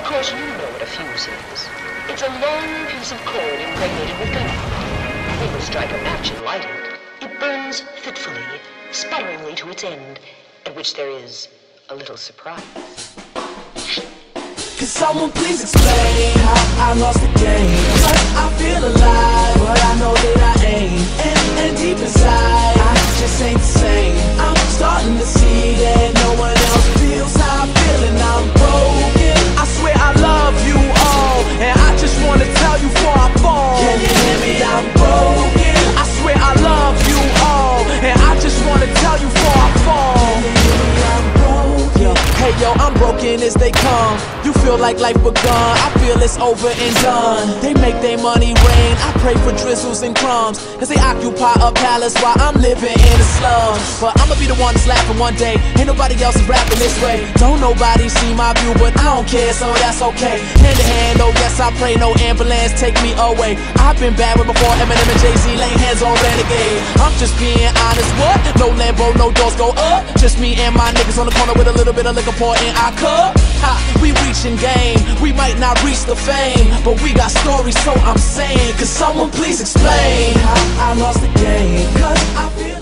course, you know what a fuse is. It's a long piece of cord impregnated with gunpowder. When you strike a match and light it, it burns fitfully, sputteringly to its end, at which there is a little surprise. Could someone please explain how I lost the game? Cause I feel alive, but I know that I ain't. And deep inside, I just ain't the same. I'm starting to see that no one else feels how I feel, and I'm broken. I swear I love you all, and I just wanna tell you before I fall. Can you hear me? I'm broken. I swear I love you all, and I just wanna tell you before I fall. Can you hear me? I'm broken. Hey yo, I'm broken as they come. You feel like life begun, I feel it's over and done. They make their money rain, I pray for drizzles and crumbs, cause they occupy a palace while I'm living in the slums. But I'ma be the one that's laughing one day, ain't nobody else is rapping this way. Don't nobody see my view, but I don't care, so that's okay. Hand to hand, oh yes I pray, no ambulance take me away. I've been bad with before Eminem and Jay-Z lay hands on Renegade. I'm just being honest, what? No Lambo, no doors go up. Just me and my niggas on the corner with a little bit of liquor pour in our cup. Ha, we reaching game, we might not reach the fame, but we got stories, so I'm saying, could someone please explain how I lost the game? Cause I feel